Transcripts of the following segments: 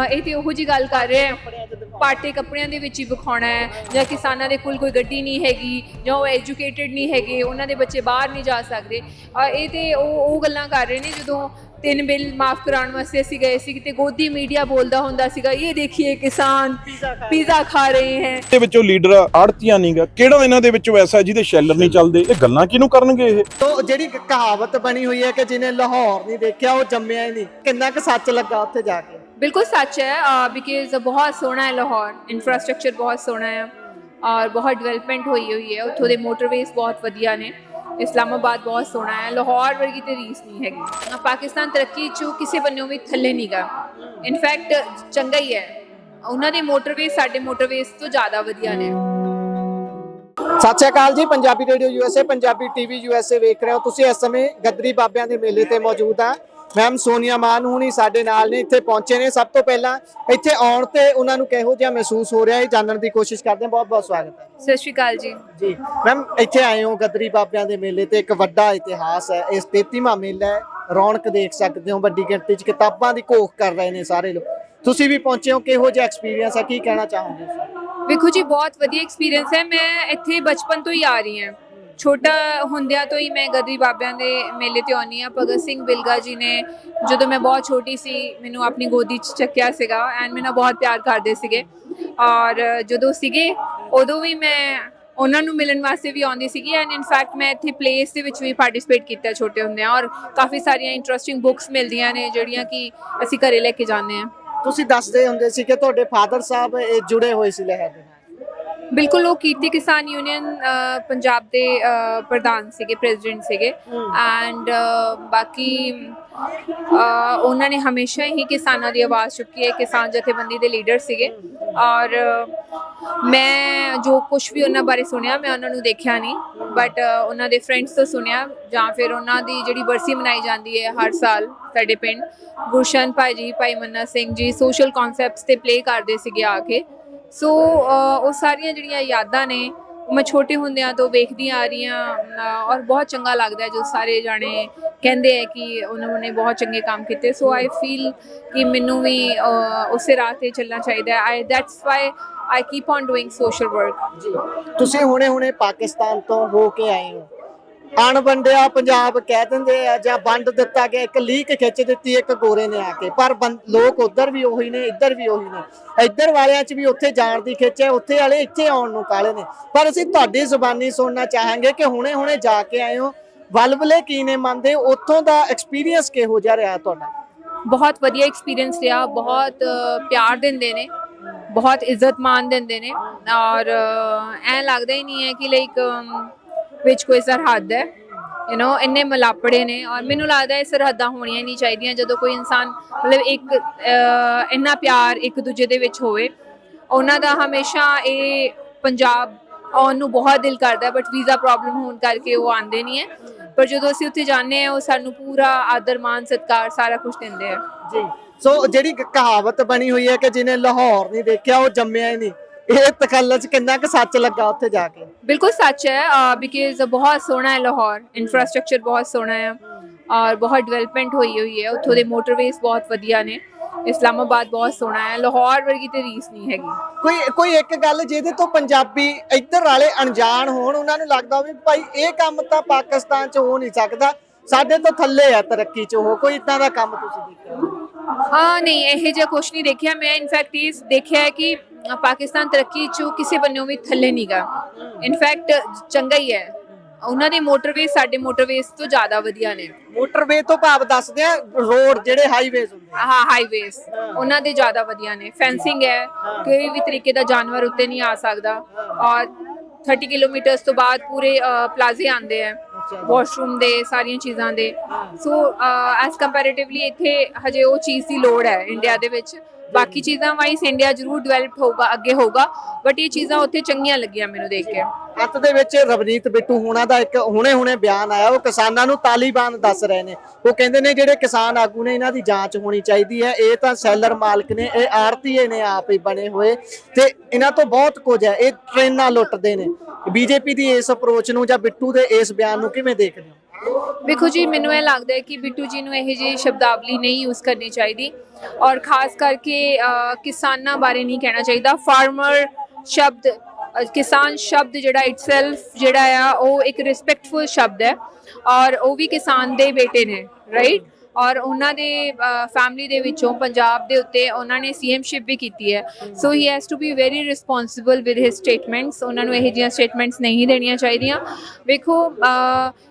ਇਹ ਤੇ ਉਹੋ ਜਿਹੀ ਗੱਲ ਕਰ ਰਹੇ ਹੈ ਪਾਟੇ ਕੱਪੜਿਆਂ ਦੇ ਵਿੱਚ ਹੀ ਵਿਖਾਉਣਾ ਹੈ, ਜਾਂ ਕਿਸਾਨਾਂ ਦੇ ਕੋਲ ਕੋਈ ਗੱਡੀ ਨਹੀਂ ਹੈਗੀ, ਜਾਂ ਉਹ ਐਜੂਕੇਟਿਡ ਨਹੀਂ ਹੈਗੇ, ਉਹਨਾਂ ਦੇ ਬੱਚੇ ਬਾਹਰ ਨਹੀਂ ਜਾ ਸਕਦੇ। ਇਹ ਤੇ ਉਹ ਗੱਲਾਂ ਕਰ ਰਹੇ ਨੇ ਜਦੋਂ 3 ਬਿੱਲ ਮਾਫ ਕਰਾਉਣ ਵਾਸਤੇ ਅਸੀਂ ਗਏ ਸੀ ਤੇ ਗੋਦੀ ਮੀਡੀਆ ਬੋਲਦਾ ਹੁੰਦਾ ਸੀਗਾ ਇਹ ਦੇਖੀਏ ਕਿਸਾਨ ਪੀਜ਼ਾ ਖਾ ਰਹੇ ਹੈ। ਇਹਦੇ ਵਿੱਚੋਂ ਲੀਡਰ ਆੜਤੀਆਂ ਨਹੀਂਗਾ, ਕਿਹੜਾ ਇਹਨਾਂ ਦੇ ਵਿੱਚੋਂ ਐਸਾ ਜਿਹਦੇ ਸ਼ੈਲਰ ਨਹੀਂ ਚੱਲਦੇ, ਇਹ ਗੱਲਾਂ ਕਿਹਨੂੰ ਕਰਨਗੇ? ਇਹ ਤੋ ਜਿਹੜੀ ਕਹਾਵਤ ਬਣੀ ਹੋਈ ਹੈ ਕਿ ਜਿਹਨੇ ਲਾਹੌਰ ਨਹੀਂ ਦੇਖਿਆ ਉਹ ਜੰਮਿਆ ਹੀ ਨਹੀਂ, ਕਿੰਨਾ ਕੁ ਸੱਚ ਲੱਗਾ ਉੱਥੇ ਜਾ ਕੇ? बिल्कुल सच है, बिकॉज बहुत सोहना है लाहौर, इंफ्रास्ट्रक्चर बहुत सोहना है और बहुत डिवेलपमेंट हुई है। उत्थों दे मोटरवेज बहुत वधिया ने, इस्लामाबाद बहुत सोहना है, लाहौर वर्गी तो रीस नहीं हैगी। पाकिस्तान तरक्की चों किसी बन्नों भी थल्ले नहीं गा, इनफैक्ट चंगा ही है। उन्हां दे मोटरवेज साडे मोटरवेज तो ज़्यादा वधिया ने। ਸਤਿ ਸ਼੍ਰੀ ਅਕਾਲ ਜੀ, Punjabi radio USA, Punjabi TV USA ਵੇਖ ਰਹੇ ਹੋ ਤੁਸੀਂ। ਇਸ ਸਮੇਂ ਗੱਦਰੀ ਬਾਬਿਆਂ ਦੇ ਮੇਲੇ ਤੇ ਮੌਜੂਦ ਆ। ਮੈਮ ਸੋਨੀਆ ਮਾਨ ਹੁਣੀ ਸਾਡੇ ਨਾਲ ਨੇ, ਇੱਥੇ ਪਹੁੰਚੇ ਨੇ। ਸਭ ਤੋਂ ਪਹਿਲਾਂ ਇੱਥੇ ਆਉਣ ਤੇ ਉਹਨਾਂ ਨੂੰ ਕਿਹੋ ਜਿਹਾ ਮਹਿਸੂਸ ਹੋ ਰਿਹਾ ਹੈ ਜਾਣਨ ਦੀ ਕੋਸ਼ਿਸ਼ ਕਰਦੇ ਹਾਂ। ਬਹੁਤ ਬਹੁਤ ਸਵਾਗਤ ਹੈ। ਸਤਿ ਸ਼੍ਰੀ ਅਕਾਲ ਜੀ। ਜੀ ਮੈਮ, ਇੱਥੇ ਆਏ ਹੋ ਗੱਦਰੀ ਬਾਬਿਆਂ ਦੇ ਮੇਲੇ ਤੇ, ਇੱਕ ਵੱਡਾ ਇਤਿਹਾਸ ਹੈ। ਇਸ 33ਵਾਂ ਮੇਲਾ ਹੈ, ਰੌਣਕ ਦੇਖ ਸਕਦੇ ਹੋ, ਵੱਡੀ ਗਿਣਤੀ 'ਚ ਕਿਤਾਬਾਂ ਦੀ ਘੋਖ ਕਰ ਰਹੇ ਨੇ ਸਾਰੇ ਲੋਕ। ਤੁਸੀਂ ਵੀ ਪਹੁੰਚੇ ਹੋ, ਕਿਹੋ ਜਿਹਾ ਐਕਸਪੀਰੀਅੰਸ ਹੈ, ਕੀ ਕਹਿਣਾ ਚਾਹੋਗੇ? ਵੇਖੋ ਜੀ, ਬਹੁਤ ਵਧੀਆ ਐਕਸਪੀਰੀਅੰਸ ਹੈ। ਮੈਂ ਇੱਥੇ ਬਚਪਨ ਤੋਂ ਹੀ ਆ ਰਹੀ ਹਾਂ, ਛੋਟਾ ਹੁੰਦਿਆਂ ਤੋਂ ਹੀ ਮੈਂ ਗੱਦਰੀ ਬਾਬਿਆਂ ਦੇ ਮੇਲੇ ਤੇ ਆਉਂਦੀ ਹਾਂ। ਭਗਤ ਸਿੰਘ ਬਿਲਗਾ ਜੀ ਨੇ ਜਦੋਂ ਮੈਂ ਬਹੁਤ ਛੋਟੀ ਸੀ ਮੈਨੂੰ ਆਪਣੀ ਗੋਦੀ 'ਚ ਚੱਕਿਆ ਸੀਗਾ ਐਂਡ ਮੈਨੂੰ ਬਹੁਤ ਪਿਆਰ ਕਰਦੇ ਸੀਗੇ, ਔਰ ਜਦੋਂ ਸੀਗੇ ਉਦੋਂ ਵੀ ਮੈਂ ਉਹਨਾਂ ਨੂੰ ਮਿਲਣ ਵਾਸਤੇ ਵੀ ਆਉਂਦੀ ਸੀਗੀ। ਐਂਡ ਇਨਫੈਕਟ ਮੈਂ ਇੱਥੇ ਪਲੇਸ ਦੇ ਵਿੱਚ ਵੀ ਪਾਰਟਿਸਿਪੇਟ ਕੀਤਾ ਛੋਟੇ ਹੁੰਦਿਆਂ, ਔਰ ਕਾਫੀ ਸਾਰੀਆਂ ਇੰਟਰਸਟਿੰਗ ਬੁੱਕਸ ਮਿਲਦੀਆਂ ਨੇ ਜਿਹੜੀਆਂ ਕਿ ਅਸੀਂ ਘਰੇ ਲੈ ਕੇ ਜਾਂਦੇ ਹਾਂ। ਤੁਸੀਂ ਦੱਸਦੇ ਹੁੰਦੇ ਸੀ ਕਿ ਤੁਹਾਡੇ ਫਾਦਰ ਸਾਹਿਬ ਇਹ ਜੁੜੇ ਹੋਏ ਸੀ ਲਹਿਰ ਦੇ ਨਾਲ। ਬਿਲਕੁਲ, ਉਹ ਕੀਤੀ ਕਿਸਾਨ ਯੂਨੀਅਨ ਪੰਜਾਬ ਦੇ ਪ੍ਰਧਾਨ ਸੀਗੇ, ਪ੍ਰੈਜ਼ੀਡੈਂਟ ਸੀਗੇ। ਐਂਡ ਬਾਕੀ ਉਹਨਾਂ ਨੇ ਹਮੇਸ਼ਾ ਹੀ ਕਿਸਾਨਾਂ ਦੀ ਆਵਾਜ਼ ਚੁੱਕੀ ਹੈ, ਕਿਸਾਨ ਜਥੇਬੰਦੀ ਦੇ ਲੀਡਰ ਸੀਗੇ। ਔਰ ਮੈਂ ਜੋ ਕੁਛ ਵੀ ਉਹਨਾਂ ਬਾਰੇ ਸੁਣਿਆ, ਮੈਂ ਉਹਨਾਂ ਨੂੰ ਦੇਖਿਆ ਨਹੀਂ, ਬਟ ਉਹਨਾਂ ਦੇ ਫਰੈਂਡਸ ਤੋਂ ਸੁਣਿਆ, ਜਾਂ ਫਿਰ ਉਹਨਾਂ ਦੀ ਜਿਹੜੀ ਬਰਸੀ ਮਨਾਈ ਜਾਂਦੀ ਹੈ ਹਰ ਸਾਲ ਸਾਡੇ ਪਿੰਡ, ਗੁਰਸ਼ਨ ਭਾਈ ਜੀ, ਭਾਈ ਮੰਨਾ ਸਿੰਘ ਜੀ ਸੋਸ਼ਲ ਕਨਸੈਪਟਸ 'ਤੇ ਪਲੇ ਕਰਦੇ ਸੀਗੇ ਆ ਕੇ। ਸੋ ਉਹ ਸਾਰੀਆਂ ਜਿਹੜੀਆਂ ਯਾਦਾਂ ਨੇ ਉਹ ਮੈਂ ਛੋਟੇ ਹੁੰਦਿਆਂ ਤੋਂ ਵੇਖਦੀ ਆ ਰਹੀ ਹਾਂ, ਔਰ ਬਹੁਤ ਚੰਗਾ ਲੱਗਦਾ ਜੋ ਸਾਰੇ ਜਾਣੇ ਕਹਿੰਦੇ ਹੈ ਕਿ ਉਹਨਾਂ ਨੇ ਬਹੁਤ ਚੰਗੇ ਕੰਮ ਕੀਤੇ। ਸੋ ਆਈ ਫੀਲ ਕਿ ਮੈਨੂੰ ਵੀ ਉਸੇ ਰਾਹ 'ਤੇ ਚੱਲਣਾ ਚਾਹੀਦਾ ਹੈ। That's why I keep on doing social work. ਜੀ, ਤੁਸੀਂ ਹੁਣੇ ਪਾਕਿਸਤਾਨ ਤੋਂ ਹੋ ਕੇ ਆਏ ਹੋ। ਅਣਵੰਡਿਆ ਪੰਜਾਬ ਕਹਿ ਦਿੰਦੇ ਆ, ਜਾਂ ਵੰਡ ਦਿੱਤਾ ਗਿਆ, ਇੱਕ ਲੀਕ ਖਿੱਚ ਦਿੱਤੀ ਇੱਕ ਗੋਰੇ ਨੇ ਆ ਕੇ, ਪਰ ਲੋਕ ਉੱਧਰ ਵੀ ਉਹੀ ਨੇ, ਇੱਧਰ ਵੀ ਉਹੀ ਨੇ। ਇੱਧਰ ਵਾਲਿਆਂ 'ਚ ਵੀ ਉੱਥੇ ਜਾਣ ਦੀ ਖਿੱਚ ਹੈ, ਉੱਥੇ ਵਾਲੇ ਇੱਥੇ ਆਉਣ ਨੂੰ ਕਾਹਲੇ ਨੇ। ਪਰ ਅਸੀਂ ਤੁਹਾਡੀ ਜ਼ੁਬਾਨੀ ਸੁਣਨਾ ਚਾਹਾਂਗੇ ਕਿ ਹੁਣੇ ਜਾ ਕੇ ਆਏ ਹੋ, ਵਲਵਲੇ ਕੀ ਨੇ ਮੰਨਦੇ, ਉੱਥੋਂ ਦਾ ਐਕਸਪੀਰੀਅੰਸ ਕਿਹੋ ਜਿਹਾ ਰਿਹਾ ਤੁਹਾਡਾ? ਬਹੁਤ ਵਧੀਆ ਐਕਸਪੀਰੀਅੰਸ ਰਿਹਾ, ਬਹੁਤ ਪਿਆਰ ਦਿੰਦੇ ਨੇ, ਬਹੁਤ ਇੱਜ਼ਤ ਮਾਣ ਦਿੰਦੇ ਨੇ, ਔਰ ਐਂ ਲੱਗਦਾ ਹੀ ਨਹੀਂ ਹੈ ਕਿ ਲਾਈਕ ਵਿੱਚ ਕੋਈ ਸਰਹੱਦ ਹੈ। ਇੰਨੇ ਮਲਾਪੜੇ ਨੇ, ਔਰ ਮੈਨੂੰ ਲੱਗਦਾ ਇਹ ਸਰਹੱਦਾਂ ਹੋਣੀਆਂ ਨਹੀਂ ਚਾਹੀਦੀਆਂ ਜਦੋਂ ਕੋਈ ਇਨਸਾਨ ਮਤਲਬ ਇੱਕ ਇੰਨਾ ਪਿਆਰ ਇੱਕ ਦੂਜੇ ਦੇ ਵਿੱਚ ਹੋਵੇ। ਉਹਨਾਂ ਦਾ ਹਮੇਸ਼ਾ ਇਹ ਪੰਜਾਬ ਆਉਣ ਨੂੰ ਬਹੁਤ ਦਿਲ ਕਰਦਾ, ਬਟ ਵੀਜ਼ਾ ਪ੍ਰੋਬਲਮ ਹੋਣ ਕਰਕੇ ਉਹ ਆਉਂਦੇ ਨਹੀਂ ਹੈ। ਪਰ ਜਦੋਂ ਅਸੀਂ ਉੱਥੇ ਜਾਂਦੇ ਹਾਂ ਉਹ ਸਾਨੂੰ ਪੂਰਾ ਆਦਰ ਮਾਣ ਸਤਿਕਾਰ ਸਾਰਾ ਕੁਛ ਦਿੰਦੇ ਆ। ਜੀ, ਸੋ ਜਿਹੜੀ ਕਹਾਵਤ ਬਣੀ ਹੋਈ ਹੈ ਕਿ ਜਿਹਨੇ ਲਾਹੌਰ ਨਹੀਂ ਦੇਖਿਆ ਉਹ ਜੰਮਿਆ ਹੀ ਨਹੀਂ, ਇਹ ਤਖੱਲਸ ਕਿੰਨਾ ਕੁ ਸੱਚ ਲੱਗਾ ਉੱਥੇ ਜਾ ਕੇ? बिल्कुल सच है, बिकॉज बहुत सोहना है लाहौर, इंफ्रास्ट्रक्चर बहुत सोहना है और बहुत डिवेलपमेंट हुई है। उत्थों दे मोटरवेज बहुत वधिया ने, इस्लामाबाद बहुत सोहना है, लाहौर वर्गी ते रीस नहीं हैगी। ਕੋਈ ਇੱਕ ਗੱਲ ਜਿਹਦੇ ਤੋਂ ਪੰਜਾਬੀ ਇੱਧਰ ਵਾਲੇ ਅਣਜਾਣ ਹੋਣ, ਉਹਨਾਂ ਨੂੰ ਲੱਗਦਾ ਹੋਵੇ ਭਾਈ ਇਹ ਕੰਮ ਤਾਂ ਪਾਕਿਸਤਾਨ 'ਚ ਹੋ ਨਹੀਂ ਸਕਦਾ, ਸਾਡੇ ਤੋਂ ਥੱਲੇ ਆ ਤਰੱਕੀ 'ਚ ਉਹ, ਕੋਈ ਇੱਦਾਂ ਦਾ ਕੰਮ ਤੁਸੀਂ ਦੇਖਿਆ? ਨਹੀਂ, ਇਹੋ ਜਿਹਾ ਕੁਛ ਨਹੀਂ ਦੇਖਿਆ ਮੈਂ। ਇਨਫੈਕਟ ਇਹ ਦੇਖਿਆ ਹੈ ਕਿ ਪਾਕਿਸਤਾਨ ਤਰੱਕੀ 'ਚੋਂ ਕਿਸੇ ਬੰਨਿਓਂ ਵੀ ਥੱਲੇ ਨਹੀਂ ਗਾ, ਇਨਫੈਕਟ ਚੰਗਾ ਹੀ ਹੈ। ਉਹਨਾਂ ਦੇ ਮੋਟਰਵੇਜ਼ ਸਾਡੇ ਮੋਟਰਵੇਜ਼ ਤੋਂ ਜ਼ਿਆਦਾ ਵਧੀਆ ਨੇ। ਮੋਟਰਵੇ ਤੋਂ ਭਾਵ ਦੱਸਦੇ ਆ ਰੋਡ ਜਿਹੜੇ ਹਾਈਵੇਜ਼ ਹੁੰਦੇ ਆ। ਹਾਂ, ਹਾਈਵੇਜ਼ ਉਹਨਾਂ ਦੇ ਜ਼ਿਆਦਾ ਵਧੀਆ ਨੇ। ਫੈਂਸਿੰਗ ਹੈ, ਕੋਈ ਵੀ ਤਰੀਕੇ ਦਾ ਜਾਨਵਰ ਉੱਤੇ ਨਹੀਂ ਆ ਸਕਦਾ, ਔਰ 30 ਕਿਲੋਮੀਟਰਸ ਤੋਂ ਬਾਅਦ ਪੂਰੇ ਪਲਾਜ਼ੇ ਆਉਂਦੇ ਆ, ਵਾਸ਼ਰੂਮ ਦੇ, ਸਾਰੀਆਂ ਚੀਜ਼ਾਂ ਦੇ। ਸੋ ਐਜ਼ ਕੰਪੈਰੇਟਿਵਲੀ ਇੱਥੇ ਹਜੇ ਉਹ ਚੀਜ਼ ਦੀ ਲੋੜ ਹੈ ਇੰਡੀਆ ਦੇ ਵਿੱਚ। ਬਾਕੀ ਚੀਜ਼ਾਂ ਵਾਈਜ਼ ਇੰਡੀਆ ਜ਼ਰੂਰ ਡਿਵੈਲਪ ਹੋਊਗਾ, ਅੱਗੇ ਹੋਊਗਾ, ਬਟ ਇਹ ਚੀਜ਼ਾਂ ਉੱਥੇ ਚੰਗੀਆਂ ਲੱਗੀਆਂ ਮੈਨੂੰ ਦੇਖ ਕੇ। ਅੱਤ ਦੇ ਵਿੱਚ ਰਵਨੀਤ ਬਿੱਟੂ ਹੋਣਾ ਦਾ ਇੱਕ ਹੁਣੇ ਬਿਆਨ ਆਇਆ, ਉਹ ਕਿਸਾਨਾਂ ਨੂੰ ਤਾਲੀਬਾਨ ਦੱਸ ਰਹੇ ਨੇ। ਉਹ ਕਹਿੰਦੇ ਨੇ ਜਿਹੜੇ ਕਿਸਾਨ ਆਗੂ ਨੇ ਇਹਨਾਂ ਦੀ ਜਾਂਚ ਹੋਣੀ ਚਾਹੀਦੀ ਹੈ, ਇਹ ਤਾਂ ਸੈਲਰ ਮਾਲਕ ਨੇ, ਇਹ ਆੜਤੀਏ ਨੇ ਆਪ ਹੀ ਬਣੇ ਹੋਏ, ਤੇ ਇਹਨਾਂ ਤੋਂ ਬਹੁਤ ਕੁਝ ਹੈ, ਇਹ ਟ੍ਰੇਨਾਂ ਲੁੱਟਦੇ ਨੇ। ਬੀਜੇਪੀ ਦੀ ਇਸ ਅਪਰੋਚ ਨੂੰ ਜਾਂ ਬਿੱਟੂ ਦੇ ਇਸ ਬਿਆਨ ਨੂੰ ਕਿਵੇਂ ਦੇਖਦੇ ਹੋ? ਵੇਖੋ ਜੀ, ਮੈਨੂੰ ਇਹ ਲੱਗਦਾ ਹੈ ਕਿ ਬਿੱਟੂ ਜੀ ਨੂੰ ਇਹ ਜਿਹੀ ਸ਼ਬਦਾਵਲੀ ਨਹੀਂ ਯੂਜ਼ ਕਰਨੀ ਚਾਹੀਦੀ, ਔਰ ਖਾਸ ਕਰਕੇ ਕਿਸਾਨਾਂ ਬਾਰੇ ਨਹੀਂ ਕਹਿਣਾ ਚਾਹੀਦਾ। ਫਾਰਮਰ ਸ਼ਬਦ, ਕਿਸਾਨ ਸ਼ਬਦ ਜਿਹੜਾ ਇਟਸੈਲਫ ਜਿਹੜਾ ਆ ਉਹ ਇੱਕ ਰਿਸਪੈਕਟਫੁਲ ਸ਼ਬਦ ਹੈ, ਔਰ ਉਹ ਵੀ ਕਿਸਾਨ ਦੇ ਬੇਟੇ ਨੇ, ਰਾਈਟ। ਔਰ ਉਹਨਾਂ ਦੇ ਫੈਮਿਲੀ ਦੇ ਵਿੱਚੋਂ ਪੰਜਾਬ ਦੇ ਉੱਤੇ ਉਹਨਾਂ ਨੇ ਸੀਐਮਸ਼ਿਪ ਵੀ ਕੀਤੀ ਹੈ, so he has to be very responsible with his statements. ਉਹਨਾਂ ਨੂੰ ਇਹੋ ਜਿਹੀਆਂ ਸਟੇਟਮੈਂਟਸ ਨਹੀਂ ਦੇਣੀਆਂ ਚਾਹੀਦੀਆਂ। ਵੇਖੋ,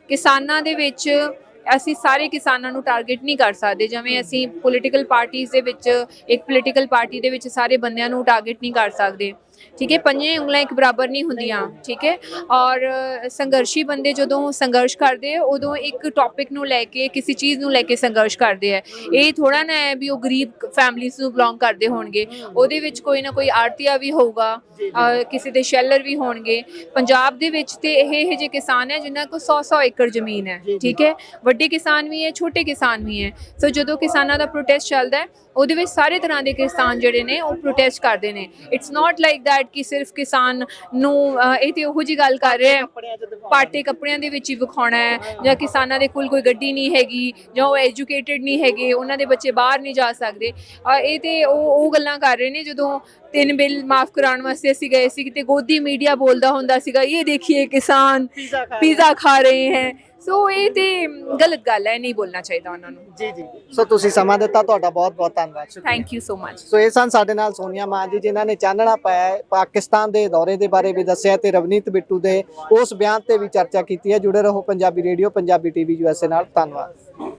ਕਿਸਾਨਾਂ ਦੇ ਵਿੱਚ ਅਸੀਂ ਸਾਰੇ ਕਿਸਾਨਾਂ ਨੂੰ ਟਾਰਗੇਟ ਨਹੀਂ ਕਰ ਸਕਦੇ, ਜਿਵੇਂ ਅਸੀਂ ਪੋਲੀਟੀਕਲ ਪਾਰਟੀਆਂ ਦੇ ਵਿੱਚ ਇੱਕ ਪੋਲੀਟੀਕਲ ਪਾਰਟੀ ਦੇ ਵਿੱਚ ਸਾਰੇ ਬੰਦਿਆਂ ਨੂੰ ਟਾਰਗੇਟ ਨਹੀਂ ਕਰ ਸਕਦੇ, ਠੀਕ ਹੈ। ਪੰਜੇ ਉਂਗਲਾਂ ਇੱਕ ਬਰਾਬਰ ਨਹੀਂ ਹੁੰਦੀਆਂ, ਠੀਕ ਹੈ। ਔਰ ਸੰਘਰਸ਼ੀ ਬੰਦੇ ਜਦੋਂ ਸੰਘਰਸ਼ ਕਰਦੇ ਆ ਉਦੋਂ ਇੱਕ ਟੌਪਿਕ ਨੂੰ ਲੈ ਕੇ, ਕਿਸੇ ਚੀਜ਼ ਨੂੰ ਲੈ ਕੇ ਸੰਘਰਸ਼ ਕਰਦੇ ਆ। ਇਹ ਥੋੜਾ ਨਾ ਹੈ ਵੀ ਉਹ ਗਰੀਬ ਫੈਮਲੀਜ਼ ਨੂੰ ਬਿਲੋਂਗ ਕਰਦੇ ਹੋਣਗੇ, ਉਹਦੇ ਵਿੱਚ ਕੋਈ ਨਾ ਕੋਈ ਆੜਤੀਆ ਵੀ ਹੋਊਗਾ, ਕਿਸੇ ਦੇ ਸ਼ੈਲਰ ਵੀ ਹੋਣਗੇ। ਪੰਜਾਬ ਦੇ ਵਿੱਚ ਤੇ ਇਹ ਜਿਹੇ ਕਿਸਾਨ ਹੈ ਜਿਨ੍ਹਾਂ ਕੋਲ 100-100 ਏਕੜ ਜ਼ਮੀਨ ਹੈ, ਠੀਕ ਹੈ। ਵੱਡੇ ਕਿਸਾਨ ਵੀ ਹੈ, ਛੋਟੇ ਕਿਸਾਨ ਵੀ ਹੈ। ਸੋ ਜਦੋਂ ਕਿਸਾਨਾਂ ਦਾ ਪ੍ਰੋਟੈਸਟ ਚੱਲਦਾ ਹੈ ਉਹਦੇ ਵਿੱਚ ਸਾਰੇ ਤਰ੍ਹਾਂ ਦੇ ਕਿਸਾਨ ਜਿਹੜੇ ਨੇ ਉਹ ਪ੍ਰੋਟੈਸਟ ਕਰਦੇ ਨੇ। ਇਟਸ ਨਾਟ ਲਾਈਕ ਦੈਟ ਕਿ ਸਿਰਫ ਕਿਸਾਨ ਨੂੰ ਇਹ ਤੇ ਉਹੋ ਜਿਹੀ ਗੱਲ ਕਰ ਰਿਹਾ ਪਾਟੇ ਕੱਪੜਿਆਂ ਦੇ ਵਿੱਚ ਹੀ ਵਿਖਾਉਣਾ ਹੈ, ਜਾਂ ਕਿਸਾਨਾਂ ਦੇ ਕੋਲ ਕੋਈ ਗੱਡੀ ਨਹੀਂ ਹੈਗੀ, ਜਾਂ ਉਹ ਐਜੂਕੇਟਿਡ ਨਹੀਂ ਹੈਗੇ, ਉਹਨਾਂ ਦੇ ਬੱਚੇ ਬਾਹਰ ਨਹੀਂ ਜਾ ਸਕਦੇ। ਇਹ ਤੇ ਉਹ ਗੱਲਾਂ ਕਰ ਰਹੇ ਨੇ। ਜਦੋਂ 3 ਬਿੱਲ ਮਾਫ ਕਰਾਉਣ ਵਾਸਤੇ ਅਸੀਂ ਗਏ ਸੀ ਤੇ ਗੋਦੀ ਮੀਡੀਆ ਬੋਲਦਾ ਹੁੰਦਾ ਸੀਗਾ, ਇਹ ਦੇਖੀਏ ਕਿਸਾਨ ਪੀਜ਼ਾ ਖਾ ਰਹੇ ਹੈ। ਸੋ ਇਹ ਤੇ ਗਲਤ ਗੱਲ ਹੈ, ਨਹੀਂ ਬੋਲਣਾ ਚਾਹੀਦਾ ਉਹਨਾਂ ਨੂੰ। ਜੀ ਜੀ, ਸੋ ਤੁਸੀਂ ਸਮਾਂ ਦਿੱਤਾ, ਤੁਹਾਡਾ ਬਹੁਤ ਬਹੁਤ ਧੰਨਵਾਦ। Thank you so much. So ਇਹ ਸਨ ਸਾਡੇ ਨਾਲ ਸੋਨੀਆ ਮਾਨ ਜੀ, ਜਿਨ੍ਹਾਂ ਨੇ ਚਾਨਣਾ ਪਾਇਆ ਹੈ, ਪਾਕਿਸਤਾਨ ਦੇ ਦੌਰੇ ਦੇ ਬਾਰੇ ਵੀ ਦੱਸਿਆ ਤੇ ਰਵਨੀਤ ਬਿੱਟੂ ਦੇ ਉਸ ਬਿਆਨ ਤੇ ਵੀ ਚਰਚਾ ਕੀਤੀ ਹੈ। ਜੁੜੇ ਰਹੋ Punjabi radio, Punjabi TV USA ਨਾਲ। ਧੰਨਵਾਦ।